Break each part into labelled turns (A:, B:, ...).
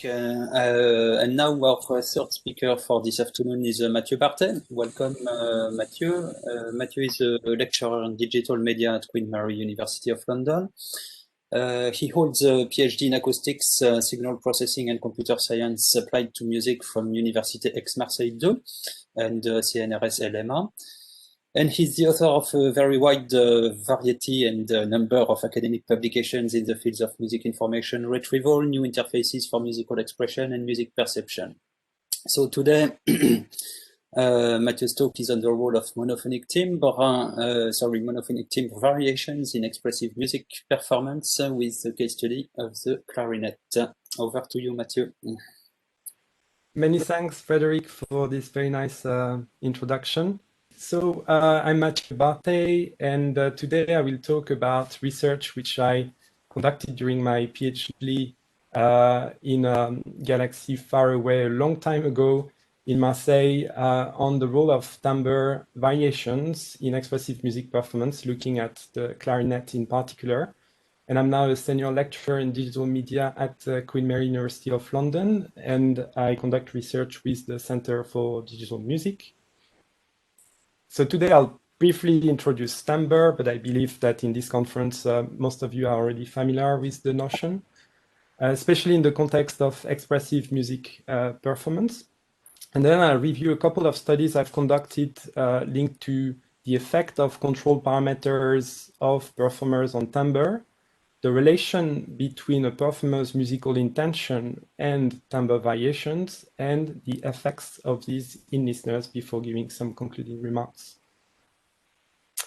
A: And now our third speaker for this afternoon is Mathieu Barthet. Welcome, Mathieu. Mathieu is a lecturer in digital media at Queen Mary University of London. He holds a PhD in acoustics, signal processing and computer science applied to music from Université Aix-Marseille II and CNRS LMA. And he's the author of a very wide variety and number of academic publications in the fields of music information retrieval, new interfaces for musical expression, and music perception. So today, Mathieu's talk is on the role of monophonic timbre variations in expressive music performance with the case study of the clarinet. Over to you, Mathieu.
B: Many thanks, Frederic, for this very nice introduction. So I'm Mathieu Barthet, and today I will talk about research which I conducted during my PhD in a galaxy far away a long time ago in Marseille on the role of timbre variations in expressive music performance, looking at the clarinet in particular. And I'm now a senior lecturer in digital media at Queen Mary University of London, and I conduct research with the Center for Digital Music. So today I'll briefly introduce timbre, but I believe that in this conference, most of you are already familiar with the notion, especially in the context of expressive music performance. And then I'll review a couple of studies I've conducted linked to the effect of control parameters of performers on timbre, the relation between a performer's musical intention and timbre variations, and the effects of these in listeners before giving some concluding remarks.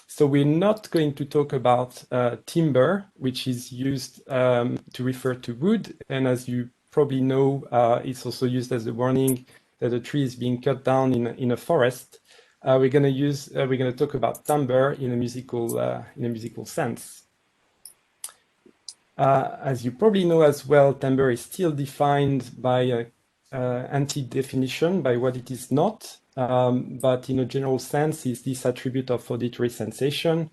B: So we're not going to talk about timbre, which is used to refer to wood. And as you probably know, it's also used as a warning that a tree is being cut down in a forest. We're going to talk about timbre in a musical sense. As you probably know as well, timbre is still defined by an anti-definition, by what it is not, but in a general sense is this attribute of auditory sensation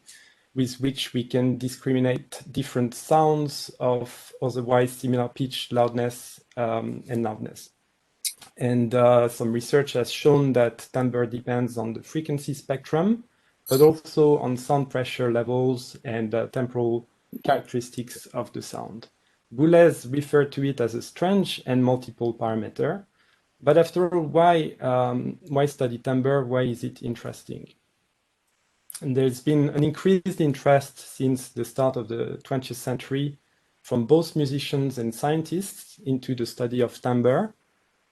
B: with which we can discriminate different sounds of otherwise similar pitch, loudness, and loudness. And some research has shown that timbre depends on the frequency spectrum, but also on sound pressure levels and temporal characteristics of the sound. Boulez referred to it as a strange and multiple parameter. But after all, why study timbre? Why is it interesting? And there's been an increased interest since the start of the 20th century from both musicians and scientists into the study of timbre.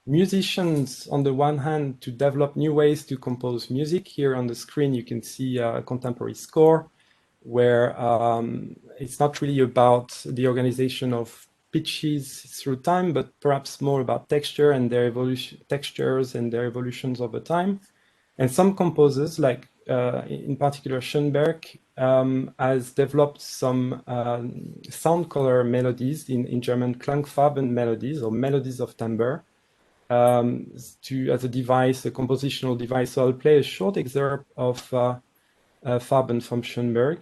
B: Musicians, on the one hand, to develop new ways to compose music. Here on the screen, you can see a contemporary score where it's not really about the organization of pitches through time, but perhaps more about textures and their evolutions over time. And some composers, like in particular Schoenberg, has developed some sound color melodies in German Klangfarben melodies or melodies of timbre as a device, a compositional device. So I'll play a short excerpt of Farben from Schoenberg.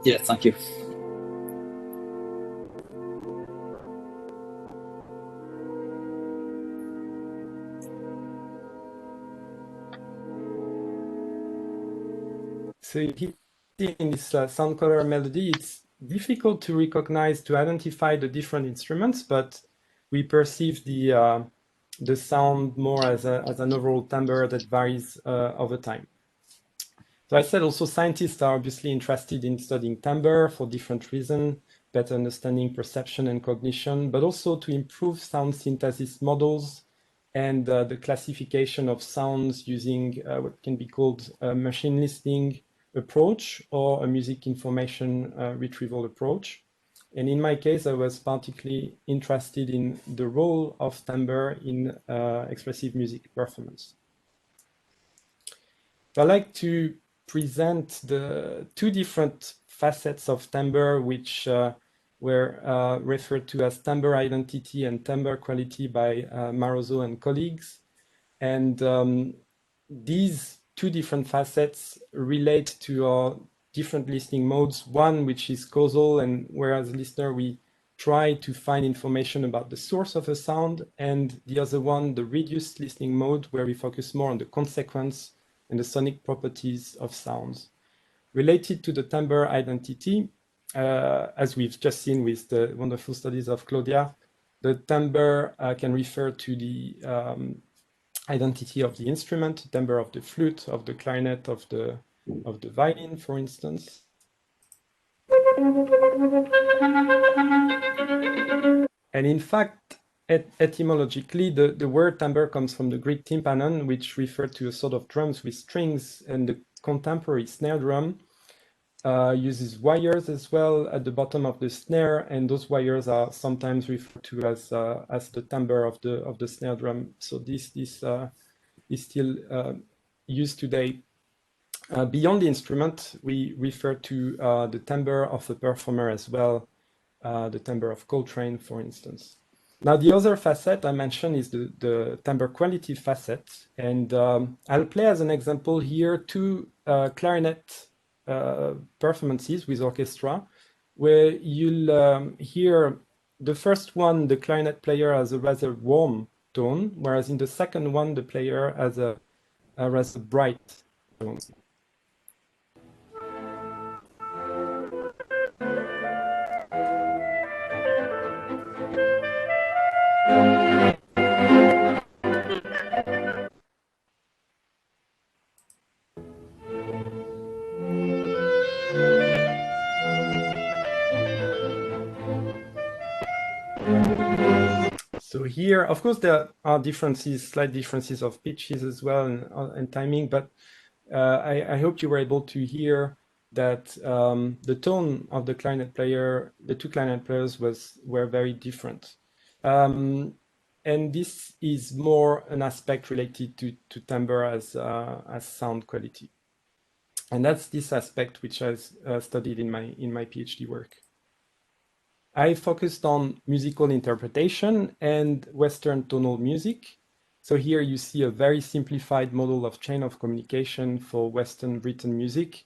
A: Yeah, thank you.
B: So in this sound color melody, it's difficult to recognize, to identify the different instruments, but we perceive the sound more as an overall timbre that varies over time. So I said also scientists are obviously interested in studying timbre for different reasons, better understanding perception and cognition, but also to improve sound synthesis models and the classification of sounds using what can be called a machine listening approach or a music information retrieval approach. And in my case, I was particularly interested in the role of timbre in expressive music performance. So I'd like to present the two different facets of timbre, which were referred to as timbre identity and timbre quality by Marozo and colleagues. And these two different facets relate to our different listening modes. One which is causal, and whereas listener we try to find information about the source of a sound, and the other one, the reduced listening mode, where we focus more on the consequence and the sonic properties of sounds. Related to the timbre identity, as we've just seen with the wonderful studies of Claudia, the timbre can refer to the identity of the instrument, timbre of the flute, of the clarinet, of the violin, for instance. And in fact, etymologically, the word timbre comes from the Greek tympanon, which referred to a sort of drums with strings, and the contemporary snare drum uses wires as well at the bottom of the snare, and those wires are sometimes referred to as the timbre of the snare drum. So this is still used today. Beyond the instrument, we refer to the timbre of a performer as well, the timbre of Coltrane, for instance. Now, the other facet I mentioned is the timbre quality facet, and I'll play as an example here two clarinet performances with orchestra, where you'll hear the first one, the clarinet player has a rather warm tone, whereas in the second one, the player has a rather bright tone. So here, of course, there are differences, slight differences of pitches as well and timing, but I hope you were able to hear that the tone of the clarinet player, the two clarinet players were very different. And this is more an aspect related to timbre as sound quality. And that's this aspect which I studied in my PhD work. I focused on musical interpretation and Western tonal music. So here you see a very simplified model of chain of communication for Western written music.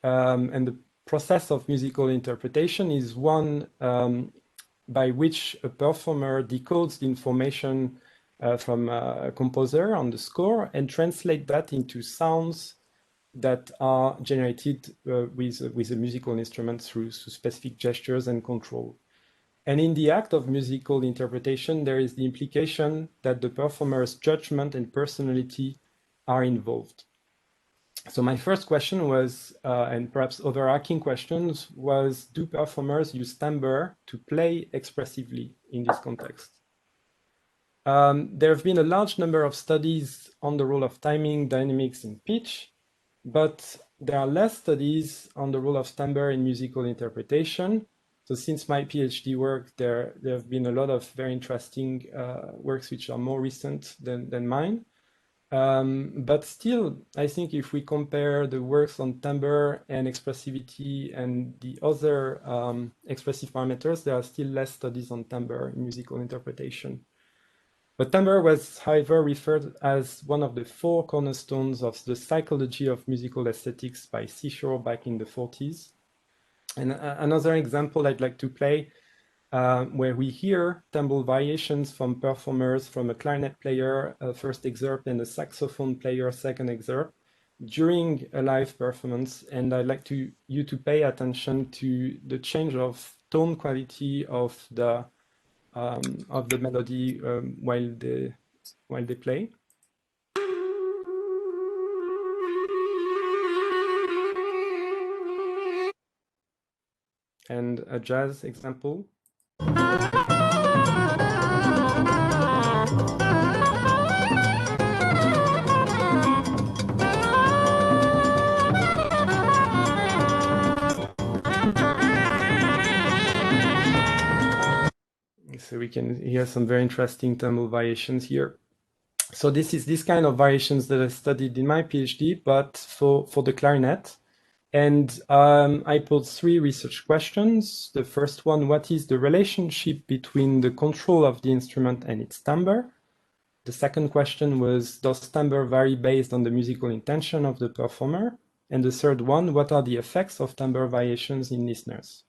B: And the process of musical interpretation is one by which a performer decodes the information from a composer on the score and translate that into sounds that are generated with a musical instrument through specific gestures and control. And in the act of musical interpretation, there is the implication that the performer's judgment and personality are involved. So my first question was, and perhaps overarching questions, was, do performers use timbre to play expressively in this context? There have been a large number of studies on the role of timing, dynamics, and pitch, but there are less studies on the role of timbre in musical interpretation. So since my PhD work, there have been a lot of very interesting works which are more recent than mine. But still, I think if we compare the works on timbre and expressivity and the other expressive parameters, there are still less studies on timbre in musical interpretation. But timbre was, however, referred as one of the four cornerstones of the psychology of musical aesthetics by Seashore back in the 40s. And another example I'd like to play, where we hear timbral variations from performers, from a clarinet player, first excerpt, and a saxophone player, second excerpt, during a live performance. And I'd like you to pay attention to the change of tone quality of the melody while they play. And a jazz example. So we can hear some very interesting timbral variations here. So this is this kind of variations that I studied in my PhD, but for the clarinet. And I posed three research questions. The first one, what is the relationship between the control of the instrument and its timbre? The second question was, does timbre vary based on the musical intention of the performer? And the third one, what are the effects of timbre variations in listeners?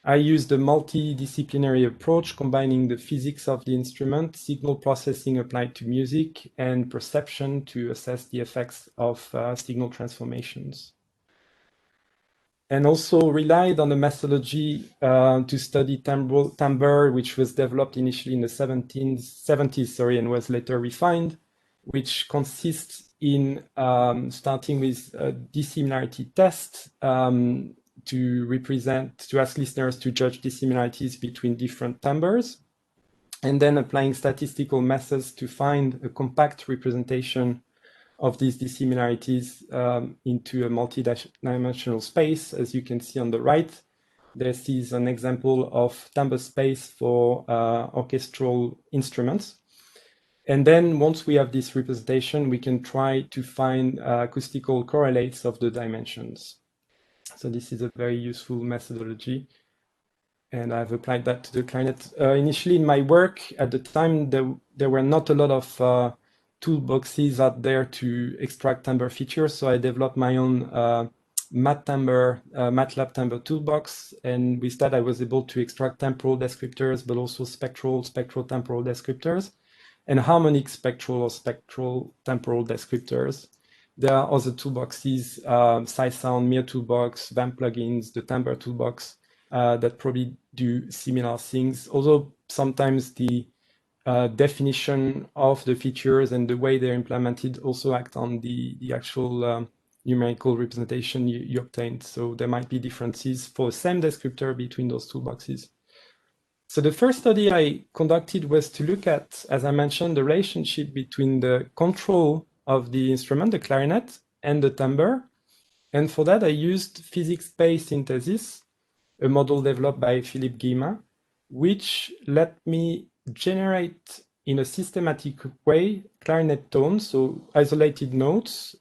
B: I used a multidisciplinary approach combining the physics of the instrument, signal processing applied to music, and perception to assess the effects of signal transformations. And also relied on a methodology to study timbre, which was developed initially in the 70s, and was later refined, which consists in starting with a dissimilarity test to ask listeners to judge dissimilarities between different timbres, and then applying statistical methods to find a compact representation of these dissimilarities into a multi-dimensional space. As you can see on the right, this is an example of timbre space for orchestral instruments. And then once we have this representation, we can try to find acoustical correlates of the dimensions. So this is a very useful methodology. And I've applied that to the clarinet. Initially in my work at the time, there were not a lot of toolboxes out there to extract timbre features. So I developed my own MATLAB timbre toolbox. And with that, I was able to extract temporal descriptors, but also spectral temporal descriptors, and harmonic spectral temporal descriptors. There are other toolboxes, SciSound, Mir Toolbox, VAMP plugins, the Timbre Toolbox, that probably do similar things. Although sometimes the definition of the features and the way they're implemented also act on the actual numerical representation you obtained. So there might be differences for the same descriptor between those toolboxes. So the first study I conducted was to look at, as I mentioned, the relationship between the control of the instrument, the clarinet, and the timbre. And for that, I used physics-based synthesis, a model developed by Philippe Guillemin, which let me generate in a systematic way clarinet tones, so isolated notes,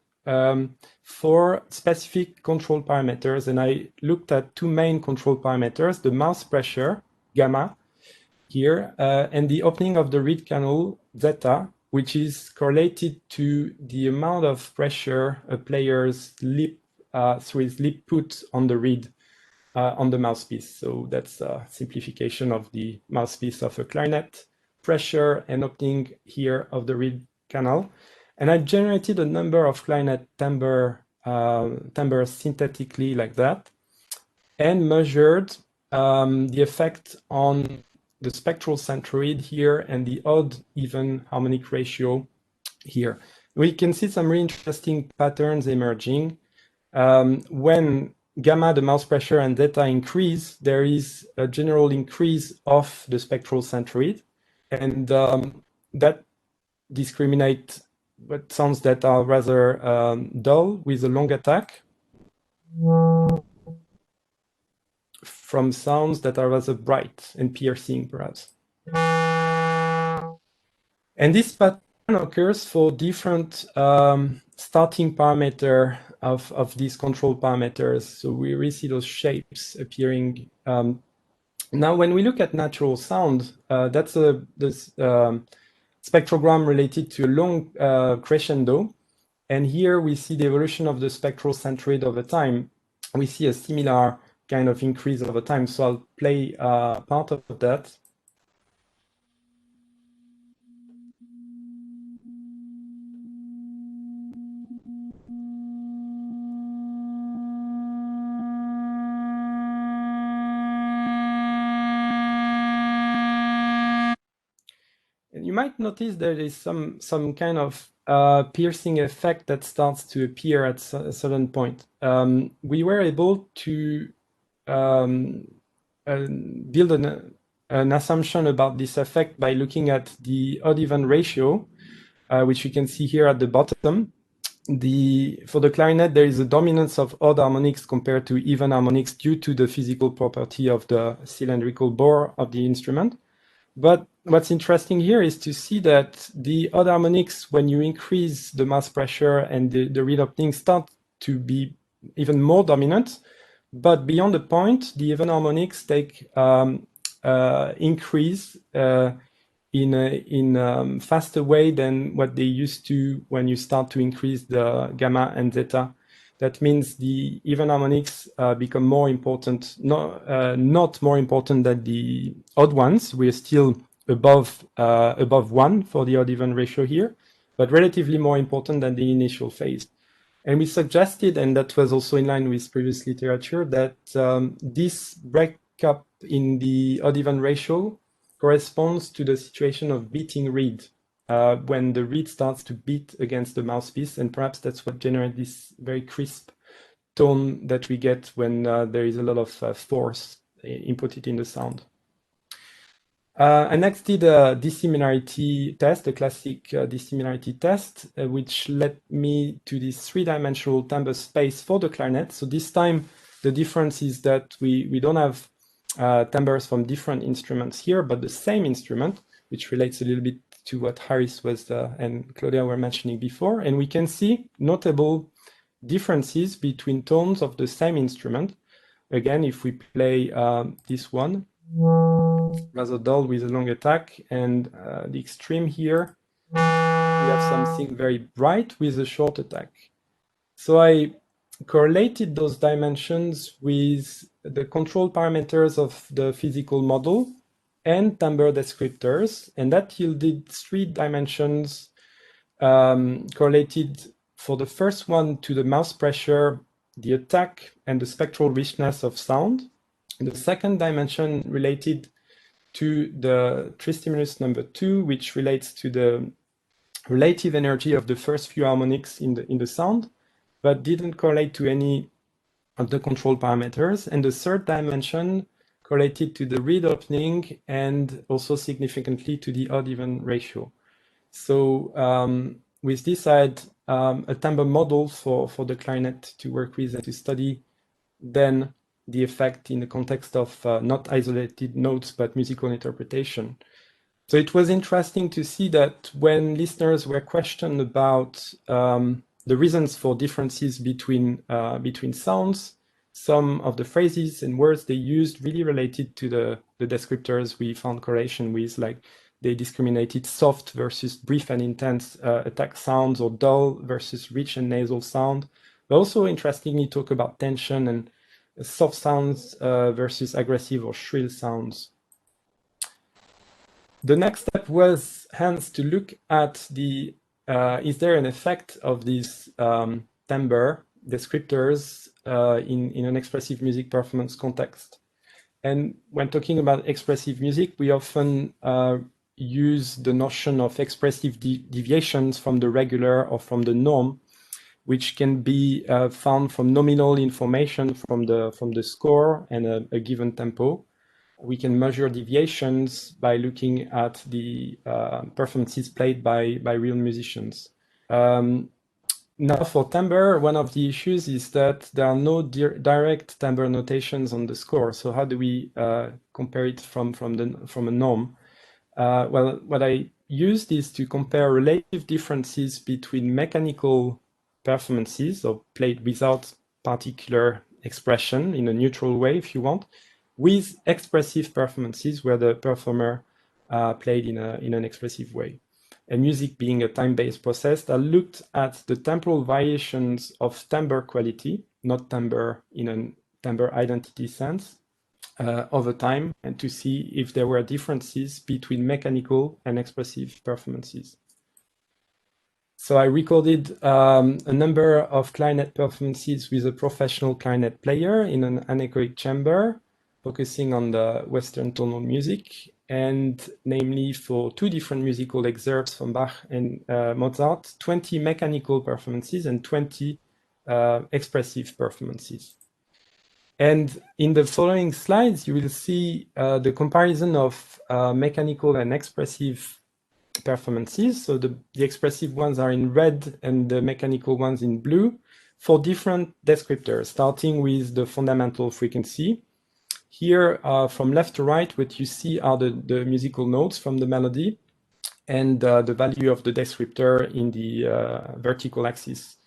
B: for specific control parameters. And I looked at two main control parameters, the mouth pressure, gamma, here, and the opening of the reed canal, zeta, which is correlated to the amount of pressure a player's lip, through his lip, put on the reed on the mouthpiece. So that's a simplification of the mouthpiece of a clarinet, pressure and opening here of the reed canal. And I generated a number of clarinet timbres synthetically like that, and measured the effect on the spectral centroid here and the odd-even harmonic ratio here. We can see some really interesting patterns emerging. When gamma, the mouth pressure, and zeta increase, there is a general increase of the spectral centroid, and that discriminates what sounds that are rather dull with a long attack from sounds that are rather bright and piercing, perhaps. And this pattern occurs for different starting parameter of these control parameters. So we really see those shapes appearing. Now, when we look at natural sound, that's this spectrogram related to a long crescendo. And here we see the evolution of the spectral centroid over time. We see a similar kind of increase over time. So I'll play part of that. And you might notice there is some kind of piercing effect that starts to appear at a certain point. We were able to build an assumption about this effect by looking at the odd-even ratio, which you can see here at the bottom. For the clarinet, there is a dominance of odd harmonics compared to even harmonics due to the physical property of the cylindrical bore of the instrument. But what's interesting here is to see that the odd harmonics, when you increase the mouth pressure and the reed opening, start to be even more dominant. But beyond the point, the even harmonics take increase in a faster way than what they used to when you start to increase the gamma and zeta. That means the even harmonics become more important, not more important than the odd ones. We're still above 1 for the odd-even ratio here, but relatively more important than the initial phase. And we suggested, and that was also in line with previous literature, that this breakup in the odd-even ratio corresponds to the situation of beating reed, when the reed starts to beat against the mouthpiece, and perhaps that's what generates this very crisp tone that we get when there is a lot of force inputted in the sound. I next did a dissimilarity test, a classic dissimilarity test, which led me to this three-dimensional timbre space for the clarinet. So this time, the difference is that we don't have timbres from different instruments here, but the same instrument, which relates a little bit to what Harris was and Claudia were mentioning before. And we can see notable differences between tones of the same instrument. Again, if we play this one, rather dull with a long attack, and the extreme here, we have something very bright with a short attack. So I correlated those dimensions with the control parameters of the physical model and timbre descriptors, and that yielded 3 dimensions correlated for the first one to the mouth pressure, the attack, and the spectral richness of sound. The second dimension related to the tristimulus number 2, which relates to the relative energy of the first few harmonics in the sound, but didn't correlate to any of the control parameters. And the third dimension correlated to the reed opening and also significantly to the odd-even ratio. So with this, I had a timbre model for the clarinet to work with and to study then the effect in the context of not isolated notes, but musical interpretation. So it was interesting to see that when listeners were questioned about the reasons for differences between sounds, some of the phrases and words they used really related to the descriptors we found correlation with, like they discriminated soft versus brief and intense attack sounds, or dull versus rich and nasal sound. But also interestingly talk about tension and soft sounds versus aggressive or shrill sounds. The next step was hence to look at the, is there an effect of these timbre descriptors in an expressive music performance context? And when talking about expressive music, we often use the notion of expressive deviations from the regular or from the norm, which can be found from nominal information from the score and a given tempo. We can measure deviations by looking at the performances played by real musicians. Now for timbre, one of the issues is that there are no direct timbre notations on the score. So how do we compare it from a norm? Well, what I used is to compare relative differences between mechanical performances, or played without particular expression in a neutral way, if you want, with expressive performances where the performer played in an expressive way. And music being a time-based process, I looked at the temporal variations of timbre quality, not timbre in a timbre identity sense, over time, and to see if there were differences between mechanical and expressive performances. So I recorded a number of clarinet performances with a professional clarinet player in an anechoic chamber, focusing on the Western tonal music, and namely for 2 different musical excerpts from Bach and Mozart, 20 mechanical performances and 20 expressive performances. And in the following slides, you will see the comparison of mechanical and expressive performances. So the expressive ones are in red and the mechanical ones in blue for different descriptors, starting with the fundamental frequency. Here, from left to right, what you see are the musical notes from the melody and the value of the descriptor in the vertical axis.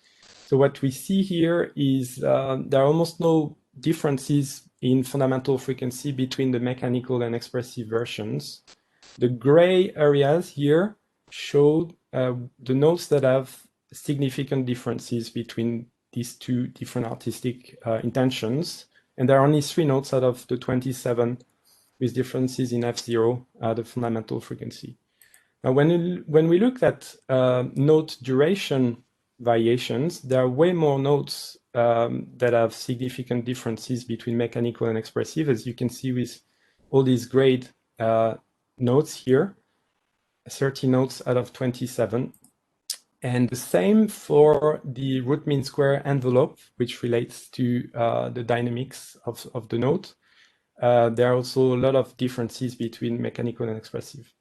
B: So what we see here is there are almost no differences in fundamental frequency between the mechanical and expressive versions. The gray areas here show the notes that have significant differences between these two different artistic intentions. And there are only 3 notes out of the 27 with differences in F0, the fundamental frequency. Now, when we look at note duration variations, there are way more notes that have significant differences between mechanical and expressive, as you can see with all these grade notes here, 30 notes out of 27. And the same for the root mean square envelope, which relates to the dynamics of the note. There are also a lot of differences between mechanical and expressive.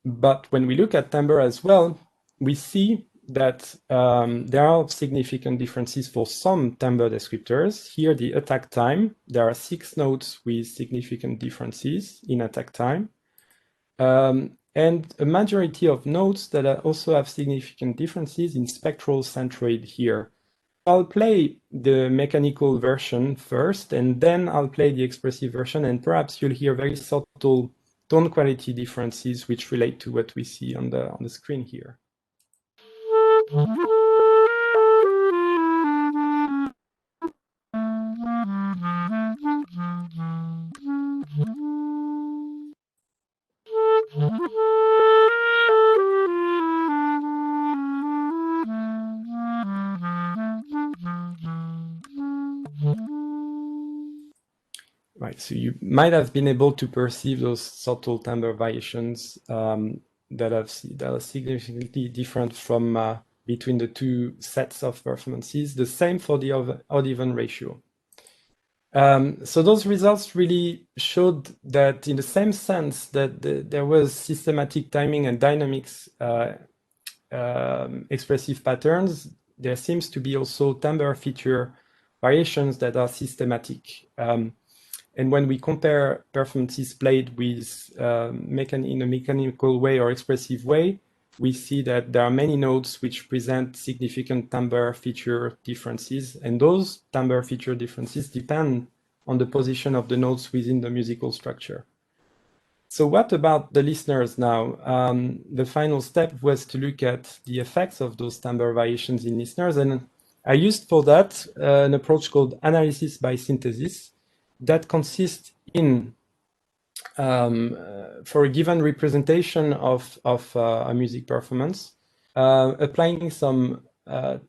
B: But when we look at timbre as well, we see that there are significant differences for some timbre descriptors. Here, the attack time, there are 6 notes with significant differences in attack time. And a majority of notes that also have significant differences in spectral centroid here. I'll play the mechanical version first, and then I'll play the expressive version, and perhaps you'll hear very subtle tone quality differences which relate to what we see on the screen here. Right, so you might have been able to perceive those subtle timbre variations that are significantly different from between the two sets of performances. The same for the odd-even ratio. So those results really showed that, in the same sense that there was systematic timing and dynamics expressive patterns, there seems to be also timbre feature variations that are systematic. And when we compare performances played with in a mechanical way or expressive way, we see that there are many notes which present significant timbre feature differences, and those timbre feature differences depend on the position of the notes within the musical structure. So what about the listeners now? The final step was to look at the effects of those timbre variations in listeners, and I used for that an approach called analysis by synthesis that consists in for a given representation of a music performance, applying some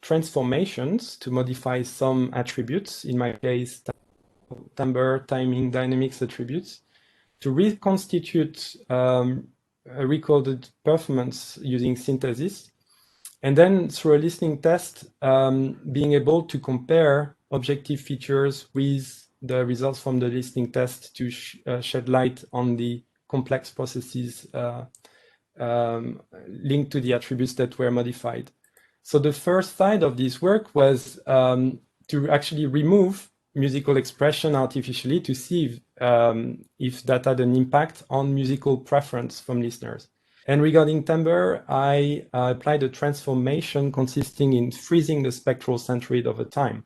B: transformations to modify some attributes, in my case, timbre, timing, dynamics attributes, to reconstitute a recorded performance using synthesis, and then through a listening test, being able to compare objective features with the results from the listening test to shed light on the complex processes linked to the attributes that were modified. So the first side of this work was to actually remove musical expression artificially to see if that had an impact on musical preference from listeners. And regarding timbre, I applied a transformation consisting in freezing the spectral centroid over time.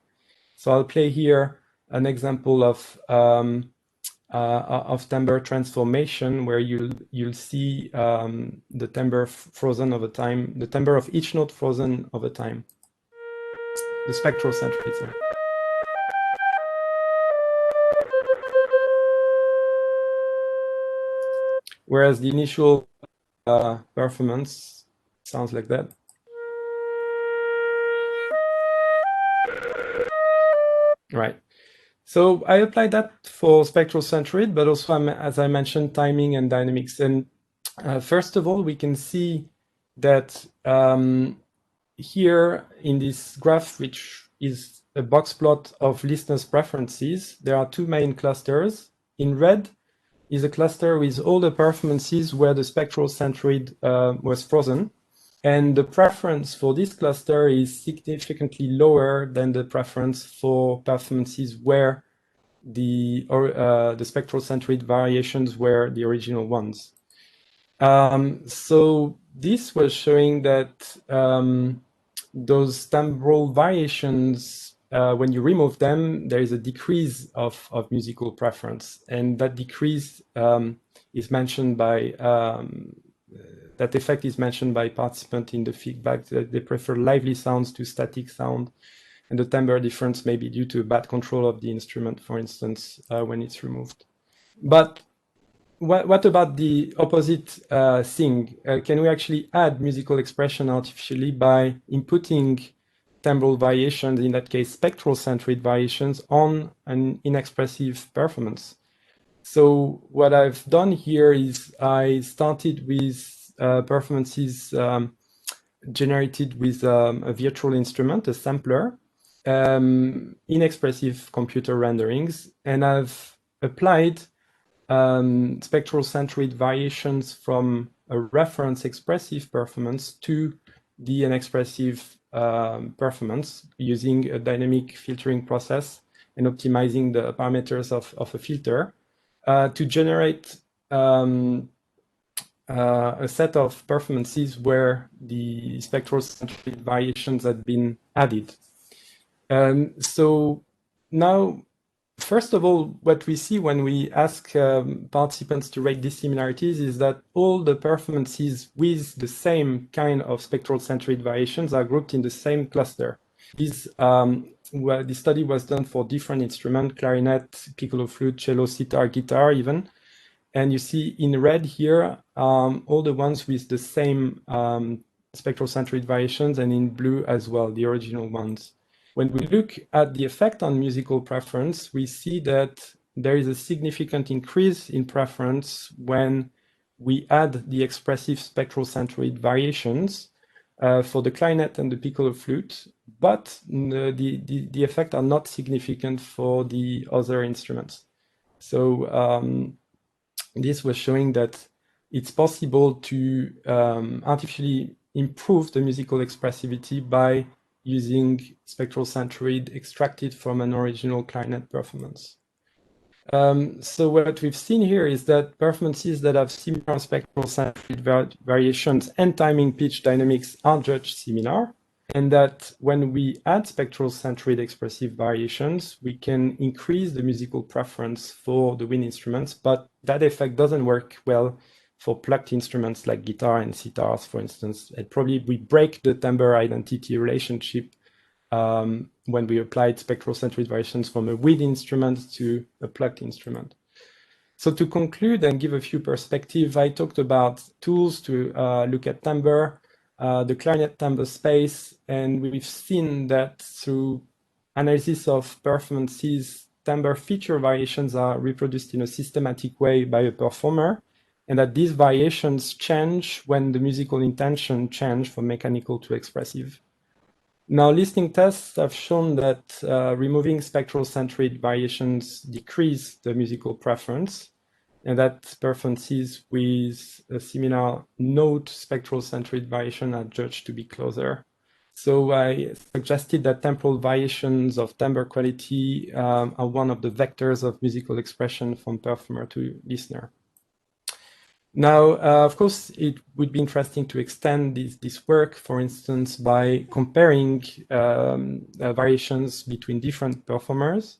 B: So I'll play here an example of timbre transformation, where you'll see the timbre frozen over time, the timbre of each note frozen over time, the spectral centroid. Sorry. Whereas the initial performance sounds like that. Right. So I applied that for spectral centroid, but also, as I mentioned, timing and dynamics. And first of all, we can see that here in this graph, which is a box plot of listeners' preferences, there are 2 main clusters. In red is a cluster with all the performances where the spectral centroid was frozen. And the preference for this cluster is significantly lower than the preference for performances where the spectral centroid variations were the original ones. So this was showing that those timbral variations, when you remove them, there is a decrease of musical preference. And that decrease is mentioned by that effect is mentioned by participants in the feedback, that they prefer lively sounds to static sound. and the timbre difference may be due to bad control of the instrument, for instance, when it's removed. But what about the opposite thing? Can we actually add musical expression artificially by inputting timbral variations, in that case spectral centroid variations, on an inexpressive performance? So what I've done here is I started with performances generated with a virtual instrument, a sampler, inexpressive computer renderings, and I've applied spectral centroid variations from a reference expressive performance to the inexpressive performance using a dynamic filtering process and optimizing the parameters of a filter to generate a set of performances where the spectral centroid variations had been added. So now, first of all, what we see when we ask participants to rate dissimilarities is that all the performances with the same kind of spectral centroid variations are grouped in the same cluster. This study was done for different instruments: clarinet, piccolo flute, cello, sitar, guitar even. And you see in red here all the ones with the same spectral centroid variations, and in blue as well, the original ones. When we look at the effect on musical preference, we see that there is a significant increase in preference when we add the expressive spectral centroid variations for the clarinet and the piccolo flute, but the effects are not significant for the other instruments. So this was showing that it's possible to artificially improve the musical expressivity by using spectral centroid extracted from an original clarinet performance. So what we've seen here is that performances that have similar spectral centroid variations and timing pitch dynamics are judged similar, and that when we add spectral centroid expressive variations, we can increase the musical preference for the wind instruments, but that effect doesn't work well for plucked instruments like guitar and sitars, for instance. And probably we break the timbre identity relationship when we applied spectral centroid variations from a wind instrument to a plucked instrument. So to conclude and give a few perspectives, I talked about tools to look at timbre, the clarinet timbre space, and we've seen that through analysis of performances, timbre feature variations are reproduced in a systematic way by a performer, and that these variations change when the musical intention changes from mechanical to expressive. Now, listening tests have shown that removing spectral centroid variations decrease the musical preference, and that performances with a similar note spectral centroid variation are judged to be closer. So I suggested that temporal variations of timbre quality are one of the vectors of musical expression from performer to listener. Now, of course, it would be interesting to extend this work, for instance, by comparing variations between different performers,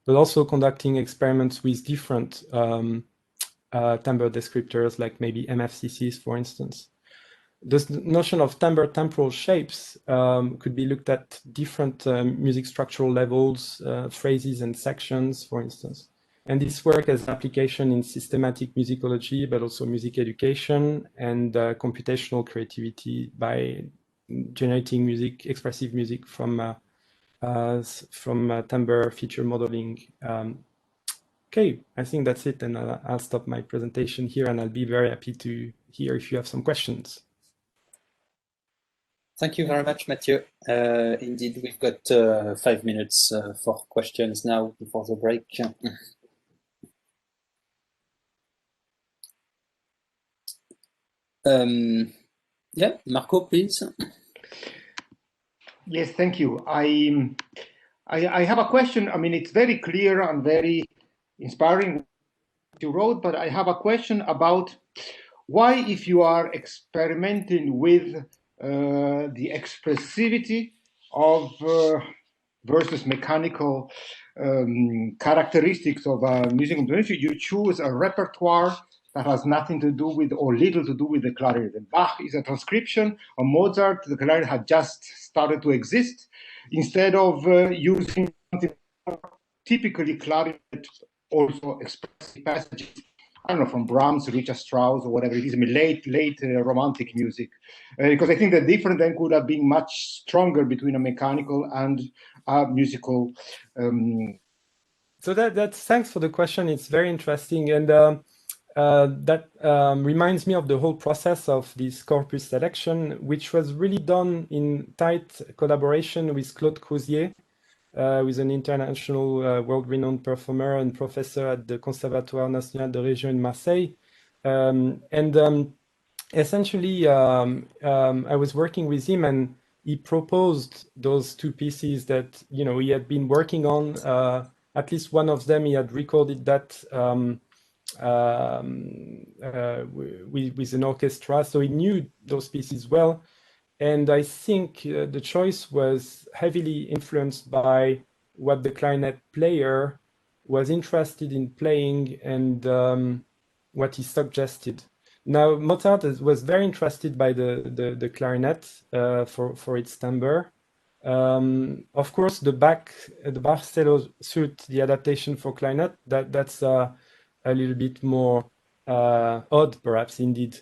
B: but also conducting experiments with different timbre descriptors, like maybe MFCCs, for instance. This notion of timbre temporal shapes could be looked at different music structural levels, phrases and sections, for instance. And this work has application in systematic musicology, but also music education and computational creativity by generating music, expressive music from timbre feature modeling. Okay, I think that's it, and I'll stop my presentation here, and I'll be very happy to hear if you have some questions.
A: Thank you very much, Mathieu. Indeed, we've got 5 minutes for questions now before the break. Yeah, Marco, please.
C: Yes, thank you. I have a question. I mean, it's very clear and very inspiring what you wrote, but I have a question about why, if you are experimenting with the expressivity of versus mechanical characteristics of a music composition, you choose a repertoire that has nothing to do with or little to do with the clarinet. Bach is a transcription. On Mozart, the clarinet had just started to exist. instead of using something typically clarinet also expressive passages, I don't know, from Brahms, Richard Strauss, or whatever it is, I mean, late romantic music. Because I think the difference then could have been much stronger between a mechanical and a musical.
B: So that's thanks for the question. It's very interesting, and that reminds me of the whole process of this corpus selection, which was really done in tight collaboration with Claude Crozier, who is an international world-renowned performer and professor at the Conservatoire National de Région in Marseille. Essentially, I was working with him, and he proposed those two pieces that he had been working on. At least one of them, he had recorded that with an orchestra, so he knew those pieces well. And I think the choice was heavily influenced by what the clarinet player was interested in playing and what he suggested. Now, Mozart was very interested by the clarinet for its timbre. Of course, the Barthet suite, the adaptation for clarinet, that's a little bit more odd, perhaps, indeed.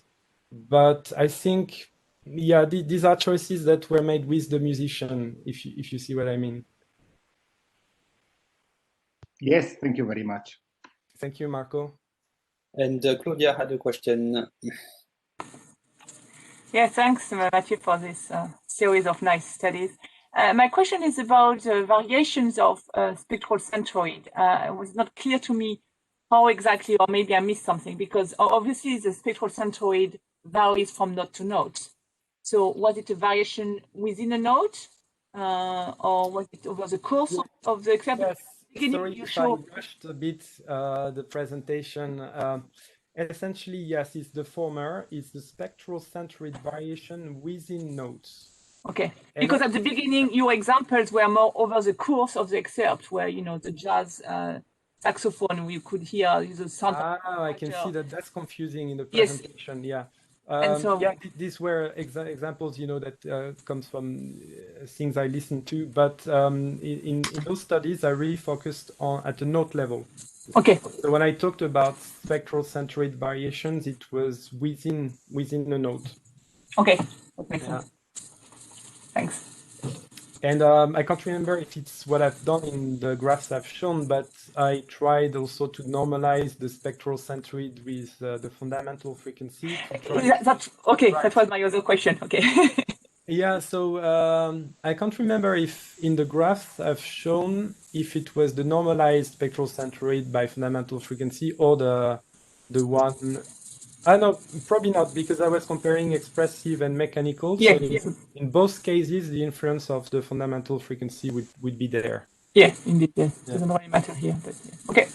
B: But I think, yeah, these are choices that were made with the musician, if you see what I mean.
C: Yes, thank you very much.
B: Thank you, Marco.
A: And Claudia had a question.
D: Yeah, thanks, Mathieu, for this series of nice studies. My question is about variations of spectral centroid. It was not clear to me how exactly, or maybe I missed something, because obviously the spectral centroid varies from note to note. So was it a variation within a note, or was it over the course of the experiment?
B: Yes. Sorry if I rushed a bit the presentation. Essentially, yes, it's the former. It's the spectral centroid variation within notes.
D: Okay, because at the beginning, your examples were more over the course of the excerpt, where the jazz saxophone we could hear the sound.
B: I can see that that's confusing in the presentation. Yes. Yeah. These were examples, that comes from things I listened to. But in those studies, I really focused at the note level.
D: Okay.
B: So when I talked about spectral centroid variations, it was within the note.
D: Okay, that makes sense. Thanks.
B: And I can't remember if it's what I've done in the graphs I've shown, but I tried also to normalize the spectral centroid with the fundamental frequency.
D: That was my other question. Okay.
B: Yeah, so I can't remember if in the graphs I've shown if it was the normalized spectral centroid by fundamental frequency or the one. No, probably not, because I was comparing expressive and mechanical.
D: Yeah.
B: So in both cases, the influence of the fundamental frequency would be there.
D: Yeah, indeed. Yes. Doesn't really matter here, but yeah. Okay.